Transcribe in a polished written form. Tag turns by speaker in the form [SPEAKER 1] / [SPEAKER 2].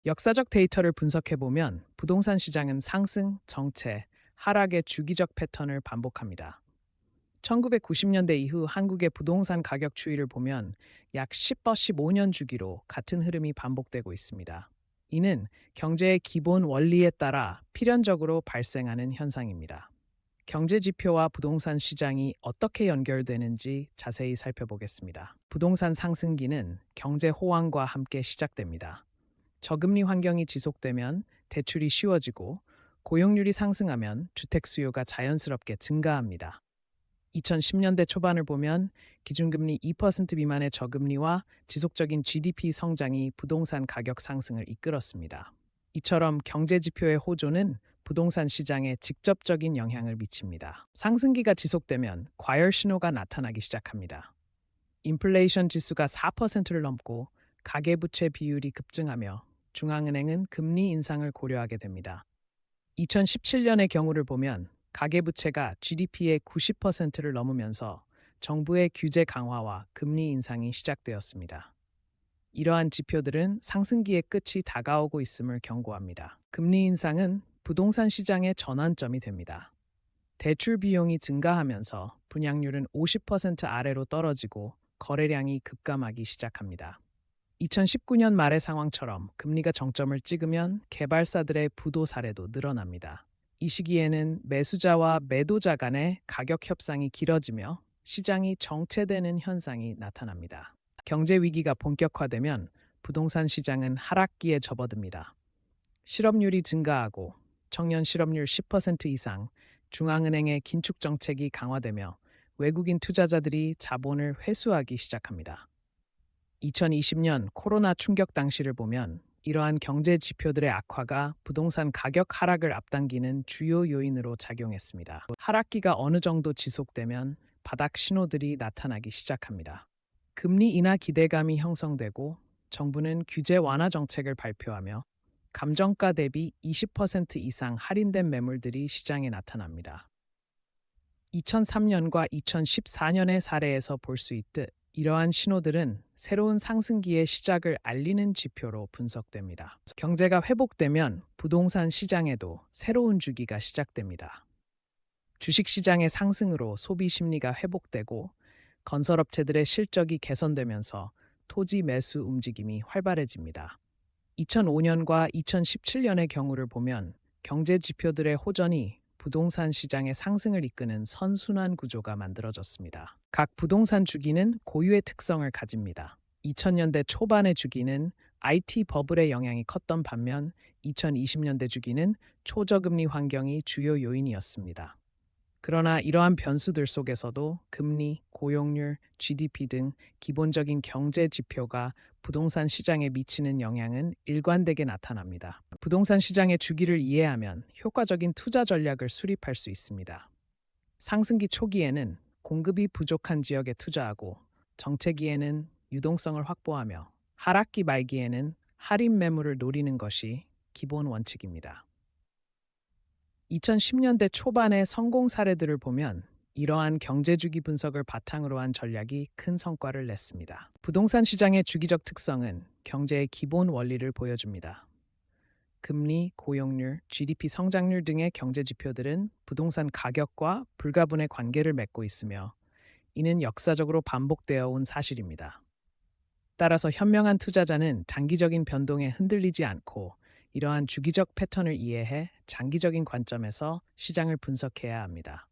[SPEAKER 1] 역사적 데이터를 분석해보면 부동산 시장은 상승, 정체, 하락의 주기적 패턴을 반복합니다. 1990년대 이후 한국의 부동산 가격 추이를 보면 약 15년 주기로 같은 흐름이 반복되고 있습니다. 이는 경제의 기본 원리에 따라 필연적으로 발생하는 현상입니다. 경제 지표와 부동산 시장이 어떻게 연결되는지 자세히 살펴보겠습니다. 부동산 상승기는 경제 호황과 함께 시작됩니다. 저금리 환경이 지속되면 대출이 쉬워지고 고용률이 상승하면 주택 수요가 자연스럽게 증가합니다. 2010년대 초반을 보면 기준금리 2% 미만의 저금리와 지속적인 GDP 성장이 부동산 가격 상승을 이끌었습니다. 이처럼 경제 지표의 호조는 부동산 시장에 직접적인 영향을 미칩니다. 상승기가 지속되면 과열 신호가 나타나기 시작합니다. 인플레이션 지수가 4%를 넘고 가계부채 비율이 급증하며 중앙은행은 금리 인상을 고려하게 됩니다. 2017년의 경우를 보면 가계부채가 GDP의 90%를 넘으면서 정부의 규제 강화와 금리 인상이 시작되었습니다. 이러한 지표들은 상승기의 끝이 다가오고 있음을 경고합니다. 금리 인상은 부동산 시장의 전환점이 됩니다. 대출 비용이 증가하면서 분양률은 50% 아래로 떨어지고 거래량이 급감하기 시작합니다. 2019년 말의 상황처럼 금리가 정점을 찍으면 개발사들의 부도 사례도 늘어납니다. 이 시기에는 매수자와 매도자 간의 가격 협상이 길어지며 시장이 정체되는 현상이 나타납니다. 경제 위기가 본격화되면 부동산 시장은 하락기에 접어듭니다. 실업률이 증가하고 청년 실업률 10% 이상, 중앙은행의 긴축 정책이 강화되며 외국인 투자자들이 자본을 회수하기 시작합니다. 2020년 코로나 충격 당시를 보면 이러한 경제 지표들의 악화가 부동산 가격 하락을 앞당기는 주요 요인으로 작용했습니다. 하락기가 어느 정도 지속되면 바닥 신호들이 나타나기 시작합니다. 금리 인하 기대감이 형성되고 정부는 규제 완화 정책을 발표하며 감정가 대비 20% 이상 할인된 매물들이 시장에 나타납니다. 2003년과 2014년의 사례에서 볼 수 있듯 이러한 신호들은 새로운 상승기의 시작을 알리는 지표로 분석됩니다. 경제가 회복되면 부동산 시장에도 새로운 주기가 시작됩니다. 주식시장의 상승으로 소비 심리가 회복되고 건설업체들의 실적이 개선되면서 토지 매수 움직임이 활발해집니다. 2005년과 2017년의 경우를 보면 경제 지표들의 호전이 부동산 시장의 상승을 이끄는 선순환 구조가 만들어졌습니다. 각 부동산 주기는 고유의 특성을 가집니다. 2000년대 초반의 주기는 IT 버블의 영향이 컸던 반면 2020년대 주기는 초저금리 환경이 주요 요인이었습니다. 그러나 이러한 변수들 속에서도 금리, 고용률, GDP 등 기본적인 경제 지표가 부동산 시장에 미치는 영향은 일관되게 나타납니다. 부동산 시장의 주기를 이해하면 효과적인 투자 전략을 수립할 수 있습니다. 상승기 초기에는 공급이 부족한 지역에 투자하고 정체기에는 유동성을 확보하며 하락기 말기에는 할인 매물을 노리는 것이 기본 원칙입니다. 2010년대 초반의 성공 사례들을 보면 이러한 경제주기 분석을 바탕으로 한 전략이 큰 성과를 냈습니다. 부동산 시장의 주기적 특성은 경제의 기본 원리를 보여줍니다. 금리, 고용률, GDP 성장률 등의 경제 지표들은 부동산 가격과 불가분의 관계를 맺고 있으며 이는 역사적으로 반복되어 온 사실입니다. 따라서 현명한 투자자는 장기적인 변동에 흔들리지 않고 이러한 주기적 패턴을 이해해 장기적인 관점에서 시장을 분석해야 합니다.